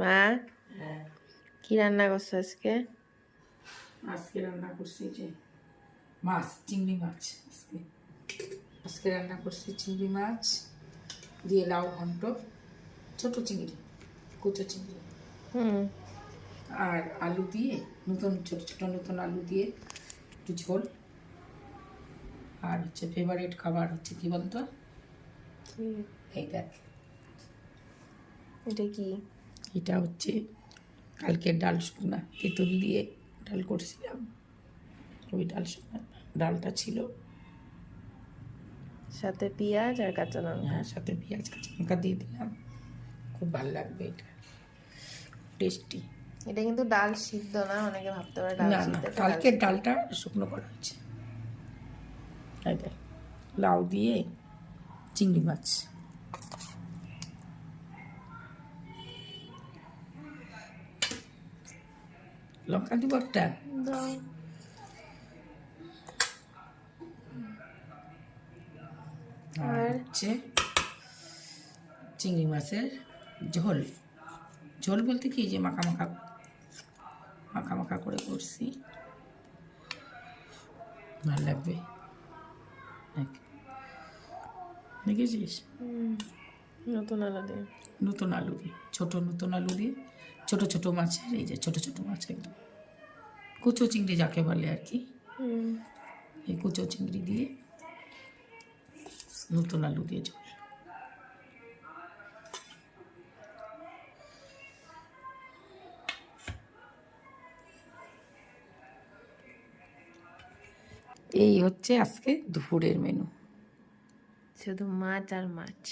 মা হ্যাঁ, কি রান্না করছো আজকে? আজকে রান্না করছি যে মাছ, চিংড়ি মাছ। আজকে রান্না করছি চিংড়ি মাছ দিয়ে লাউ ঘন্ট, ছোট চিংড়ি, কুচো চিংড়ি, হুম। আর আলু দিয়ে নতুন ছোট ছোট নতুন আলু দিয়ে একটু ঝোল। আর হচ্ছে ফেভারিট খাবার হচ্ছে কি বলতো, কি? এই দেখ, এটা কি? এটা হচ্ছে কালকের ডাল শুকনা তেঁতুল দিয়ে ডাল করছিলাম, ওই ডাল শুকনা ডালটা ছিল, সাথে পেঁয়াজ আর কাঁচা লঙ্কা। হ্যাঁ, সাথে পেঁয়াজ কাঁচা লঙ্কা দিয়ে দিলাম। খুব ভালো লাগবে, এটা টেস্টি। এটা কিন্তু ডাল সিদ্ধ না, অনেকে ভাবতে পারে ডাল না না, সিদ্ধ, এটা ডাল কালকের সিদ্ধ। ডালটা শুকনো করা হয়েছে। এই দেখ, লাউ দিয়ে চিংড়ি মাছ। লঙ্কা দিব একটা। দাও। আর হচ্ছে চিংড়ি মাছের ঝোল। ঝোল বলতে কি, যে মাখা মাখা মাখা মাখা করে করছি, ভালো লাগবে। দেখেছিস? নতুন আলু দিয়ে। নতুন আলু দিয়ে, নতুন আলু দিয়ে ছোট ছোট মাছের, এই যে ছোট ছোট মাছ, একদম কুচো চিংড়ি যাকে বলে আর কি, এই কুচো চিংড়ি দিয়ে নতুন আলু দিয়ে ঝোল। এই হচ্ছে আজকে দুপুরের মেনু। শুধু মাছ আর মাছ।